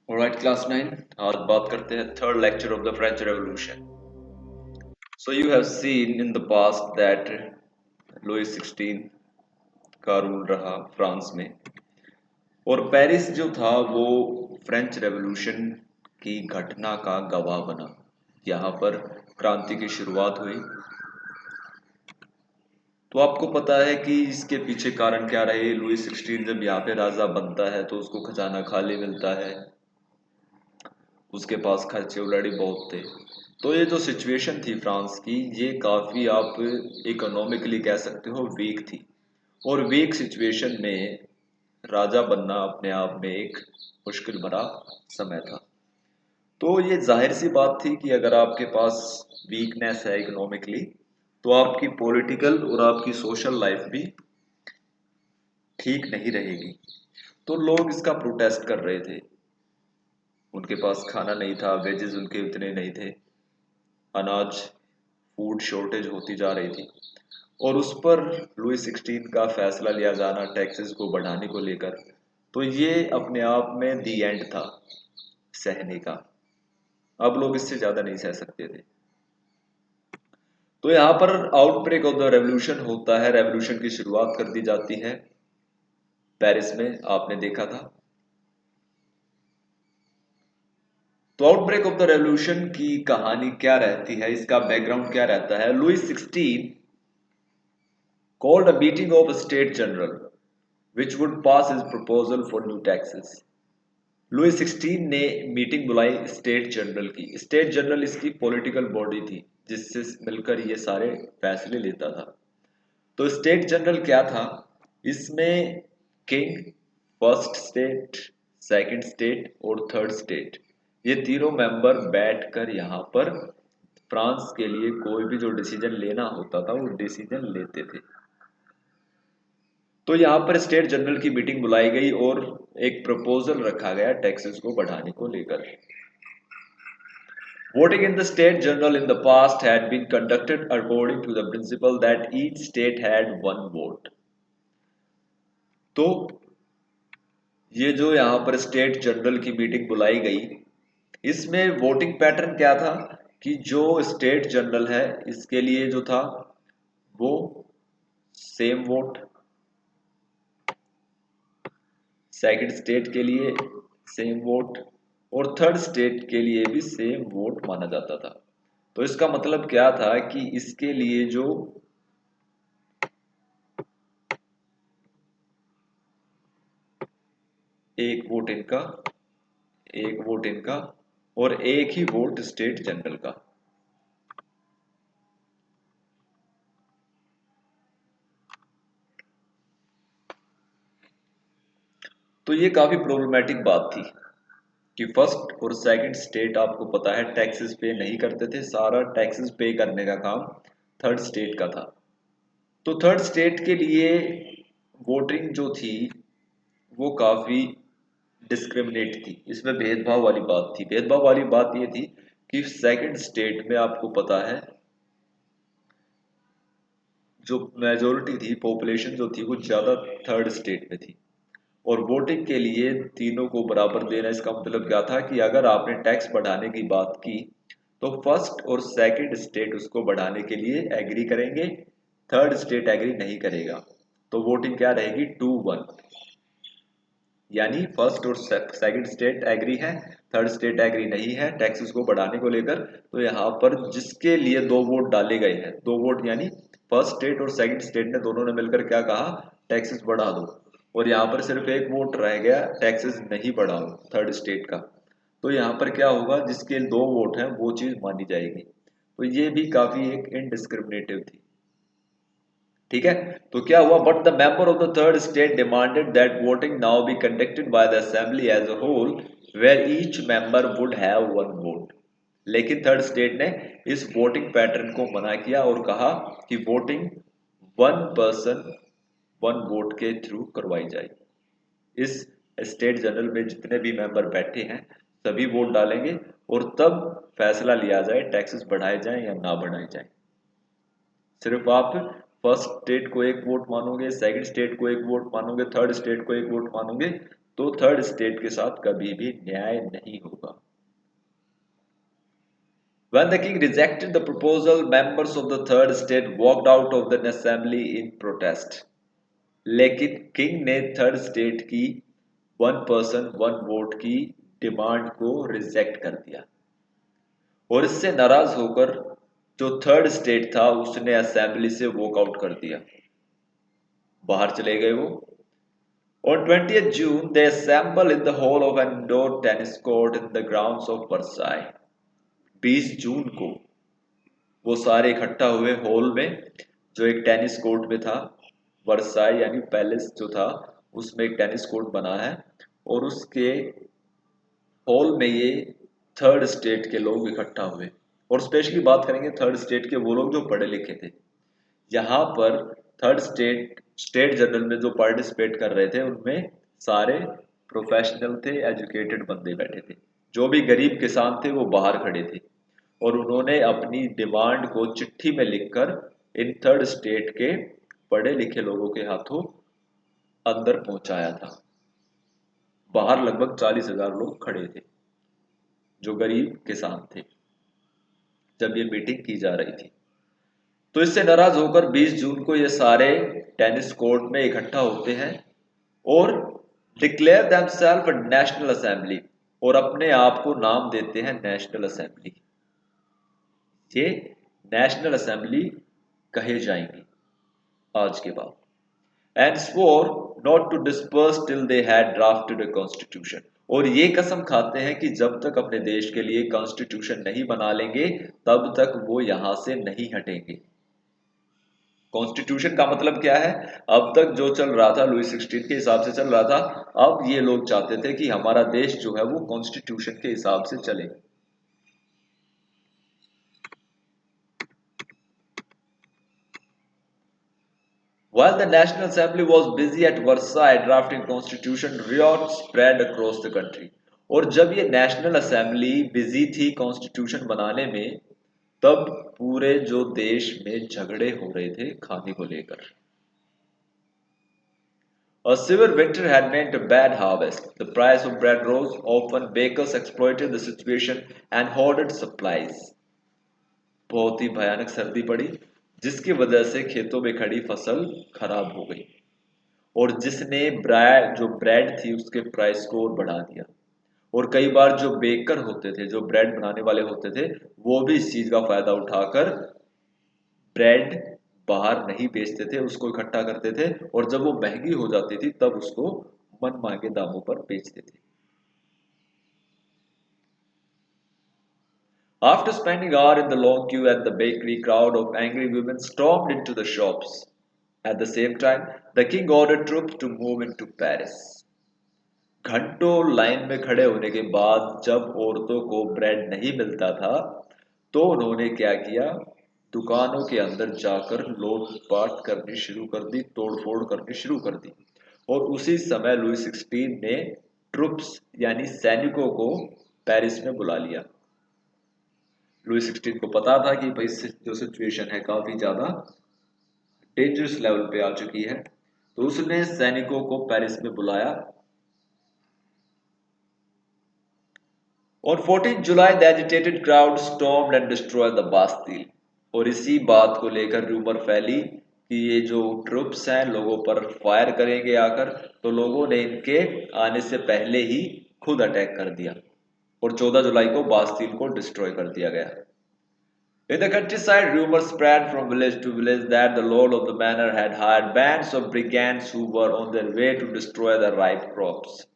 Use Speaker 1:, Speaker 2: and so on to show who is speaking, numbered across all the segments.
Speaker 1: Alright class 9। आज बात करते हैं third lecture of the French revolution. So you have seen in the past that Louis 16 का rule रहा फ्रांस में, और पेरिस जो था वो फ्रेंच रेवोल्यूशन की घटना का गवाह बना। यहाँ पर क्रांति की शुरुआत हुई। तो आपको पता है कि इसके पीछे कारण क्या रहे। लुइस 16 जब यहाँ पे राजा बनता है तो उसको खजाना खाली मिलता है, उसके पास खर्चे ऑलरेडी बहुत थे। तो ये जो सिचुएशन थी फ्रांस की, ये काफ़ी आप इकोनॉमिकली कह सकते हो वीक थी। और वीक सिचुएशन में राजा बनना अपने आप में एक मुश्किल भरा समय था। तो ये जाहिर सी बात थी कि अगर आपके पास वीकनेस है इकोनॉमिकली, तो आपकी पॉलिटिकल और आपकी सोशल लाइफ भी ठीक नहीं रहेगी। तो लोग इसका प्रोटेस्ट कर रहे थे। उनके पास खाना नहीं था, वेजेस उनके उतने नहीं थे, अनाज फूड शॉर्टेज होती जा रही थी। और उस पर लुइस 16 का फैसला लिया जाना टैक्सेस को बढ़ाने को लेकर, तो ये अपने आप में दी एंड था सहने का। अब लोग इससे ज़्यादा नहीं सह सकते थे। तो यहाँ पर आउटब्रेक ऑफ द रेवोल्यूशन होता है। रेवोल्यूशन की शुरुआत कर दी जाती है पेरिस में, आपने देखा था। तो आउटब्रेक ऑफ द रेवोल्यूशन की कहानी क्या रहती है, इसका बैकग्राउंड क्या रहता है। Louis 16 called a meeting of a state general which would pass his proposal for new taxes। Louis 16 ने मीटिंग बुलाई स्टेट जनरल की। स्टेट जनरल इसकी पॉलिटिकल बॉडी थी जिससे मिलकर ये सारे फैसले लेता था। तो स्टेट जनरल क्या था, इसमें king, first state, second state और थर्ड स्टेट, ये तीनों मेंबर बैठकर यहाँ पर फ्रांस के लिए कोई भी जो डिसीजन लेना होता था वो डिसीजन लेते थे। तो यहाँ पर स्टेट जनरल की मीटिंग बुलाई गई और एक प्रपोजल रखा गया टैक्सेस को बढ़ाने को लेकर। Voting in the state general in the past had been conducted according to the principle that each state had one vote। तो ये जो यहाँ पर स्टेट जनरल की मीटिंग बुलाई गई, इसमें वोटिंग पैटर्न क्या था कि जो स्टेट जनरल है इसके लिए जो था वो सेम वोट, सेकंड स्टेट के लिए सेम वोट और थर्ड स्टेट के लिए भी सेम वोट माना जाता था। तो इसका मतलब क्या था कि इसके लिए जो एक वोट इनका, एक वोट इनका और एक ही वोट स्टेट जनरल का। तो ये काफी प्रॉब्लमेटिक बात थी कि फर्स्ट और सेकंड स्टेट आपको पता है टैक्सेस पे नहीं करते थे। सारा टैक्सेस पे करने का काम थर्ड स्टेट का था। तो थर्ड स्टेट के लिए वोटिंग जो थी वो काफी डिस्क्रिमिनेट थी। इसमें भेदभाव वाली बात थी। भेदभाव वाली बात ये थी कि सेकंड स्टेट में आपको पता है जो मेजोरिटी थी, पॉपुलेशन जो थी वो ज्यादा थर्ड स्टेट में थी। और वोटिंग के लिए तीनों को बराबर देना, इसका मतलब क्या था कि अगर आपने टैक्स बढ़ाने की बात की तो फर्स्ट और सेकंड स्टेट उसको बढ़ाने के लिए एग्री करेंगे, थर्ड स्टेट एग्री नहीं करेगा। तो वोटिंग क्या रहेगी, 2-1, यानी फर्स्ट और सेकंड स्टेट एग्री है, थर्ड स्टेट एग्री नहीं है टैक्सेस को बढ़ाने को लेकर। तो यहाँ पर जिसके लिए दो वोट डाले गए हैं, दो वोट यानी फर्स्ट स्टेट और सेकंड स्टेट ने दोनों ने मिलकर क्या कहा, टैक्सेस बढ़ा दो। और यहाँ पर सिर्फ एक वोट रह गया टैक्सेस नहीं बढ़ाओ थर्ड स्टेट का। तो यहाँ पर क्या होगा, जिसके दो वोट हैं वो चीज मानी जाएगी। तो ये भी काफी एक इनडिस्क्रिमिनेटिव थी। ठीक है। तो क्या हुआ, but the member of the third state demanded that voting now be conducted by the assembly as a whole where each member would have one vote. लेकिन थर्ड स्टेट ने इस वोटिंग पैटर्न को मना किया और कहा कि voting one person one vote के थ्रू करवाई जाए। इस स्टेट जनरल में जितने भी मेंबर बैठे हैं सभी वोट डालेंगे और तब फैसला लिया जाए टैक्सेस बढ़ाए जाएं या ना बढ़ाए जाएं। सिर्फ आप फर्स्ट स्टेट को एक वोट मानोगे, सेकंड स्टेट को एक वोट मानोगे, थर्ड स्टेट को एक वोट मानोगे, तो थर्ड स्टेट के साथ कभी भी न्याय नहीं होगा। When the king rejected the proposal, members of the third state walked out of the assembly in protest. लेकिन किंग ने थर्ड स्टेट की वन पर्सन वन वोट की डिमांड को रिजेक्ट कर दिया और इससे नाराज होकर जो थर्ड स्टेट था उसने असेंबली से वॉकआउट कर दिया, बाहर चले गए वो। On 20th June, they assembled in the hall of an indoor tennis court in the grounds of Versailles. 20 जून को वो सारे इकट्ठा हुए हॉल में, जो एक टेनिस कोर्ट में था। वर्साई यानी पैलेस जो था उसमें एक टेनिस कोर्ट बना है और उसके हॉल में ये थर्ड स्टेट के लोग इकट्ठा हुए। और स्पेशली बात करेंगे थर्ड स्टेट के, वो लोग जो पढ़े लिखे थे। यहाँ पर थर्ड स्टेट जनरल में जो पार्टिसिपेट कर रहे थे उनमें सारे प्रोफेशनल थे, एजुकेटेड बंदे बैठे थे। जो भी गरीब किसान थे वो बाहर खड़े थे और उन्होंने अपनी डिमांड को चिट्ठी में लिखकर इन थर्ड स्टेट के पढ़े लिखे लोगों के हाथों अंदर पहुंचाया था। बाहर लगभग 40,000 लोग खड़े थे जो गरीब किसान थे जब ये मीटिंग की जा रही थी। तो इससे नाराज होकर 20 जून को ये सारे टेनिस कोर्ट में इकट्ठा होते हैं और डिक्लेयर देमसेल्फ नेशनल असेंबली, और अपने आप को नाम देते हैं नेशनल असेंबली। ये नेशनल असेंबली कहे जाएंगी आज के बाद। And swore not to disperse till they had drafted a constitution, और ये कसम खाते हैं कि जब तक अपने देश के लिए कॉन्स्टिट्यूशन नहीं बना लेंगे तब तक वो यहां से नहीं हटेंगे। कॉन्स्टिट्यूशन का मतलब क्या है? अब तक जो चल रहा था लुई 16 के हिसाब से चल रहा था, अब ये लोग चाहते थे कि हमारा देश जो है वो कॉन्स्टिट्यूशन के हिसाब से चले। While the National Assembly was busy at Versailles drafting constitution, riot spread across the country. और जब ये नेशनल असेंबली बिजी थी कॉन्स्टिट्यूशन बनाने में, तब पूरे जो देश में झगड़े हो रहे थे खाने को लेकर। A severe winter had meant a bad harvest. The price of bread rose. Often bakers exploited the situation and hoarded supplies. बहुत ही भयानक सर्दी पड़ी जिसकी वजह से खेतों में खड़ी फसल खराब हो गई और जिसने ब्रेड थी उसके प्राइस को और बढ़ा दिया। और कई बार जो बेकर होते थे, जो ब्रेड बनाने वाले होते थे, वो भी इस चीज का फायदा उठाकर ब्रेड बाहर नहीं बेचते थे, उसको इकट्ठा करते थे और जब वो महंगी हो जाती थी तब उसको मन मांगे दामों पर बेचते थे। After spending hours in the long queue at the bakery, crowd of angry women stormed into the shops. At the same time, the king ordered troops to move into Paris. घंटों लाइन में खड़े होने के बाद जब औरतों को bread नहीं मिलता था तो उन्होंने क्या किया, दुकानों के अंदर जाकर लूटपाट करनी शुरू कर दी, तोड़फोड़ करनी शुरू कर दी। और उसी समय लुई 16 ने ट्रुप्स यानी सैनिकों को पेरिस में बुला लिया। लुई 16 को पता था कि भाई जो सिचुएशन है काफी ज्यादा डेंजरस लेवल पे आ चुकी है, तो उसने सैनिकों को पेरिस में बुलाया। On 14 July the agitated crowd stormed and destroyed the Bastille. और इसी बात को लेकर रूमर फैली कि ये जो ट्रुप्स हैं लोगों पर फायर करेंगे आकर, तो लोगों ने इनके आने से पहले ही खुद अटैक कर दिया और 14 जुलाई को बास्तील को डिस्ट्रॉय कर दिया गया। In the countryside, rumors spread from village to village that the lord of the manor had hired bands of brigands who were on their way to destroy the ripe crops.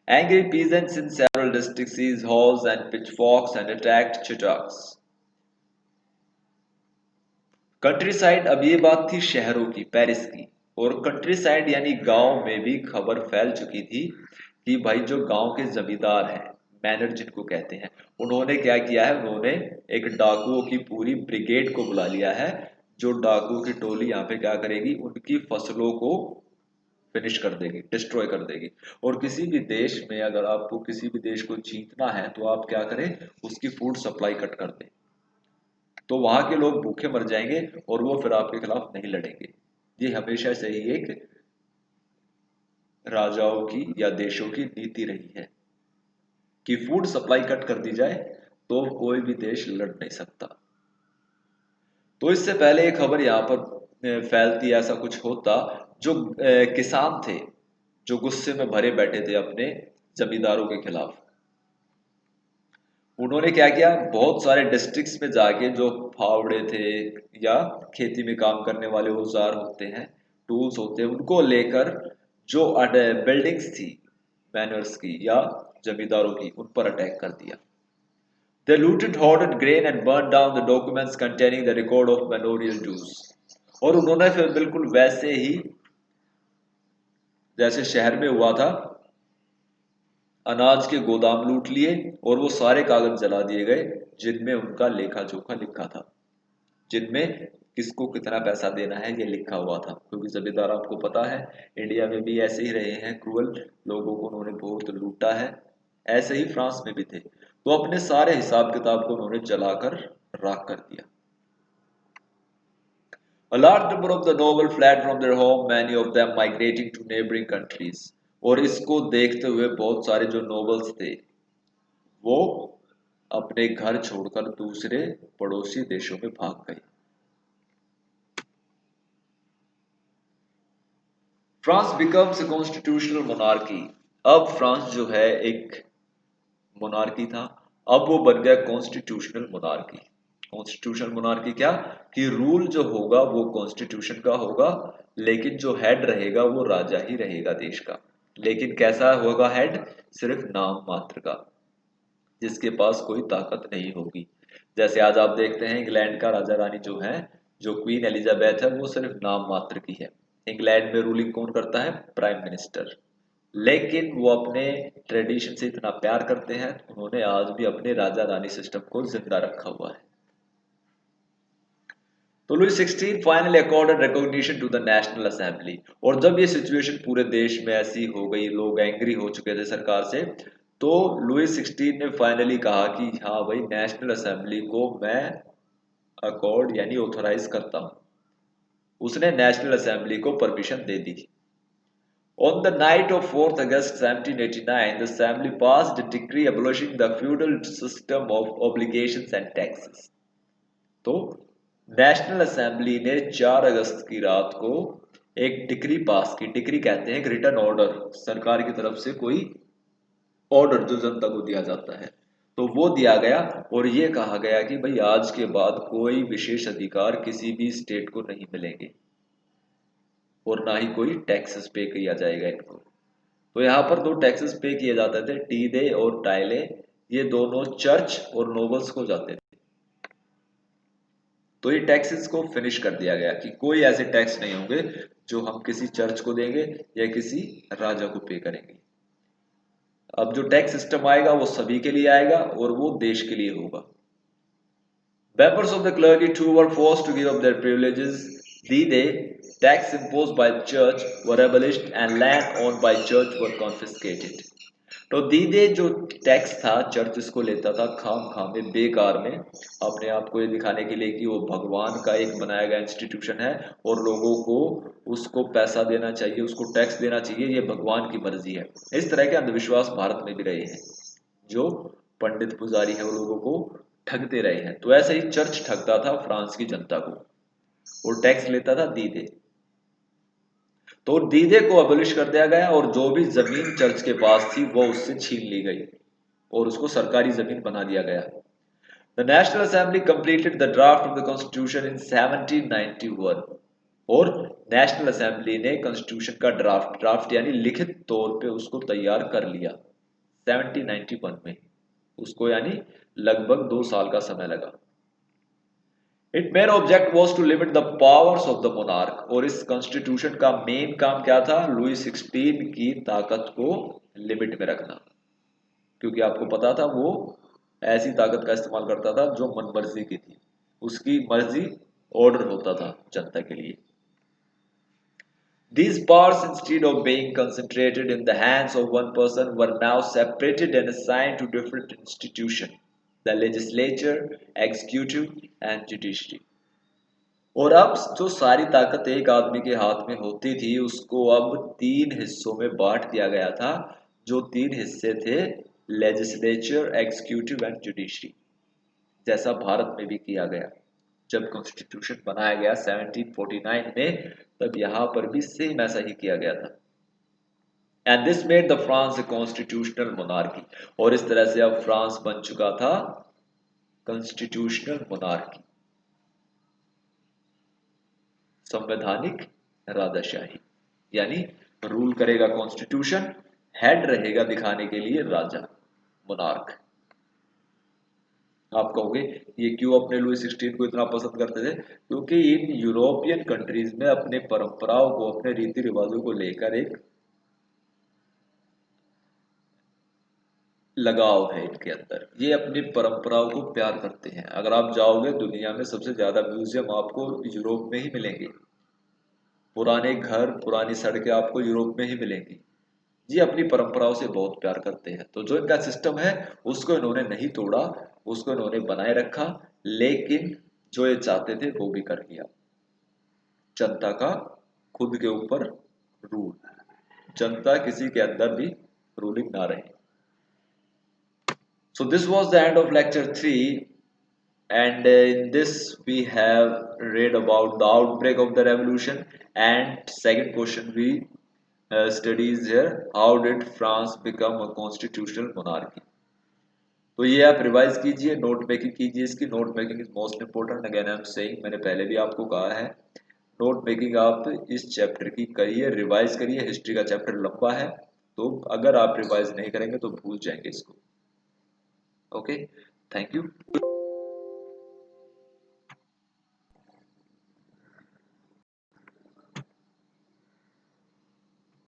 Speaker 1: Angry peasants in several districts seized hoes and pitchforks and attacked chitaks. Country side, अब ये बात थी शहरों की, Paris की, और country side यानी गांव में भी खबर फैल चुकी थी कि भाई जो गांव के जमींदार हैं, मैनर जिनको कहते हैं, उन्होंने क्या किया है, उन्होंने एक डाकुओं की पूरी ब्रिगेड को बुला लिया है जो डाकुओं की टोली यहाँ पे क्या करेगी, उनकी फसलों को फिनिश कर देगी, डिस्ट्रॉय कर देगी। और किसी भी देश में अगर आपको किसी भी देश को जीतना है तो आप क्या करें, उसकी फूड सप्लाई कट कर दें, तो वहां के लोग भूखे मर जाएंगे और वो फिर आपके खिलाफ नहीं लड़ेंगे। ये हमेशा से ही एक राजाओं की या देशों की नीति रही है कि फूड सप्लाई कट कर दी जाए तो कोई भी देश लड़ नहीं सकता। तो इससे पहले एक खबर यहाँ पर फैलती, ऐसा कुछ होता, जो किसान थे जो गुस्से में भरे बैठे थे अपने जमींदारों के खिलाफ, उन्होंने क्या किया, बहुत सारे डिस्ट्रिक्ट्स में जाके जो फावड़े थे या खेती में काम करने वाले औजार होते हैं, टूल्स होते हैं, उनको लेकर जो बिल्डिंग्स थी मैनर्स की या जमींदारों की, उन पर अटैक कर दिया। They looted, hoarded grain and burned down the documents containing the record of manorial dues. और उन्होंने फिर बिल्कुल वैसे ही जैसे शहर में हुआ था, अनाज के गोदाम लूट लिए और वो सारे कागज जला दिए गए जिनमें उनका लेखा जोखा लिखा था, जिनमें किसको कितना पैसा देना है ये लिखा हुआ था। क्योंकि जमींदार, आपको पता है, इंडिया में भी ऐसे ही रहे हैं, क्रूअल लोगों को उन्होंने बहुत लूटा है, ऐसे ही फ्रांस में भी थे। तो अपने सारे हिसाब किताब को उन्होंने जलाकर राख कर दिया। A large number of the noble fled from their home, many of them migrating to neighboring countries. और इसको देखते हुए बहुत सारे जो नोबल्स थे वो अपने घर छोड़कर दूसरे पड़ोसी देशों में भाग गए। France becomes a constitutional monarchy. अब फ्रांस जो है एक मोनार्की था, अब वो बन गया कॉन्स्टिट्यूशनल मोनार्की। कॉन्स्टिट्यूशनल मोनार्की क्या, कि रूल जो होगा वो कॉन्स्टिट्यूशन का होगा, लेकिन जो हेड रहेगा वो राजा ही रहेगा देश का। लेकिन कैसा होगा हेड, सिर्फ नाम मात्र का, जिसके पास कोई ताकत नहीं होगी। जैसे आज आप देखते हैं इंग्लैंड का राजा रानी जो है, जो क्वीन एलिजाबेथ है, वो सिर्फ नाम मात्र की है। इंग्लैंड में रूलिंग कौन करता है, प्राइम मिनिस्टर। लेकिन वो अपने ट्रेडिशन से इतना प्यार करते हैं, उन्होंने आज भी अपने राजा रानी सिस्टम को जिंदा रखा हुआ है। तो Louis 16 finally accorded recognition to the national assembly. और जब ये सिचुएशन पूरे देश में ऐसी हो गई, लोग एंग्री हो चुके थे सरकार से, तो लुई 16 ने फाइनली कहा कि हाँ भाई, नेशनल असेंबली को मैं अकॉर्ड यानी ऑथोराइज करता हूं। उसने नेशनल असेंबली को permission they the. On the night of 4th August 1789, the Assembly passed a decree abolishing the feudal system of obligations and taxes. तो नेशनल असेंबली ने 4 अगस्त की रात को एक डिक्री पास की। डिक्री कहते हैं एक रिटन ऑर्डर, सरकार की तरफ से कोई ऑर्डर जो जनता को दिया जाता है, तो वो दिया गया और ये कहा गया कि भाई आज के बाद कोई विशेष अधिकार किसी भी स्टेट को नहीं मिलेंगे और ना ही कोई टैक्सेस पे किया जाएगा इनको। तो यहाँ पर दो टैक्सेस पे किए जाते थे, टी दे और टाइले, ये दोनों चर्च और नोबल्स को जाते थे। तो ये टैक्सेस को फिनिश कर दिया गया कि कोई ऐसे टैक्स नहीं होंगे जो हम किसी चर्च को देंगे या किसी राजा को पे करेंगे। अब जो टैक्स सिस्टम आएगा वो सभी के लिए आएगा और वो देश के लिए होगा। Members of the clergy too were forced to give up their privileges. The tax imposed by the church were abolished and land owned by church were confiscated. तो दीदे जो टैक्स था चर्च इसको लेता था खाम खाम में, बेकार में, अपने आप को ये दिखाने के लिए कि वो भगवान का एक बनाया गया इंस्टीट्यूशन है और लोगों को उसको पैसा देना चाहिए, उसको टैक्स देना चाहिए, ये भगवान की मर्जी है। इस तरह के अंधविश्वास भारत में भी रहे हैं, जो पंडित पुजारी है वो लोगों को ठगते रहे हैं। तो ऐसे ही चर्च ठगता था फ्रांस की जनता को और टैक्स लेता था दीदे। तो दीदे को अबलिश कर दिया गया और जो भी जमीन चर्च के पास थी वो उससे छीन ली गई और उसको सरकारी जमीन बना दिया गया। The national assembly completed the draft of the constitution in 1791। और नेशनल असेंबली ने कॉन्स्टिट्यूशन का ड्राफ्ट यानी लिखित तौर पे उसको तैयार कर लिया 1791 में। उसको यानी लगभग 2 साल का समय लगा। It main object was to limit the powers of the monarch. और इस कॉन्स्टिट्यूशन का मेन काम क्या था, लुई 16 की ताकत को लिमिट में रखना। क्योंकि आपको पता था वो ऐसी ताकत का इस्तेमाल करता था जो मन मर्जी की थी, उसकी मर्जी ऑर्डर होता था जनता के लिए। These powers, instead of being concentrated in the hands of one person, were now separated and assigned to different institutions, the legislature, executive, and judiciary. और अब जो सारी ताकत एक आदमी के हाथ में होती थी उसको अब 3 हिस्सों में बांट दिया गया था, जो 3 हिस्से थे लेजिस्लेचर, एग्जीक्यूटिव एंड जुडिशरी, जैसा भारत में भी किया गया। जब कॉन्स्टिट्यूशन बनाया गया 1749 में, तब यहाँ पर भी सेम ऐसा ही किया गया था। And this made the France a constitutional monarchy, और इस तरह से अब फ्रांस बन चुका था कॉन्स्टिट्यूशनल मोनार्की, संवैधानिक राजाशाही। यानी रूल करेगा कॉन्स्टिट्यूशन, हेड रहेगा दिखाने के लिए राजा, मोनार्क। आप कहोगे ये क्यों अपने लुई 16 को इतना पसंद करते थे? क्योंकि इन यूरोपियन कंट्रीज में अपने परंपराओं को, अपने रीति रिवाजों को लेकर एक लगाव है इनके अंदर। ये अपनी परंपराओं को प्यार करते हैं। अगर आप जाओगे दुनिया में सबसे ज्यादा म्यूजियम आपको यूरोप में ही मिलेंगे, पुराने घर, पुरानी सड़कें आपको यूरोप में ही मिलेंगी। ये अपनी परंपराओं से बहुत प्यार करते हैं, तो जो इनका सिस्टम है उसको इन्होंने नहीं तोड़ा, उसको इन्होंने बनाए रखा। लेकिन जो ये चाहते थे वो भी कर लिया, जनता का खुद के ऊपर रूल, जनता किसी के अंदर भी रूलिंग ना रहे। So this was the end of lecture 3, and in this we have read about the outbreak of the revolution, and second question we studies here, how did France become a constitutional monarchy? तो ये आप revise कीजिए, note making कीजिए, इसकी note making is most important. Again I am saying, मैंने पहले भी आपको कहा है, नोट मेकिंग आप इस चैप्टर की करिए, रिवाइज करिए। हिस्ट्री का चैप्टर लंबा है, तो अगर आप रिवाइज नहीं करेंगे तो भूल जाएंगे इसको। Okay, thank you.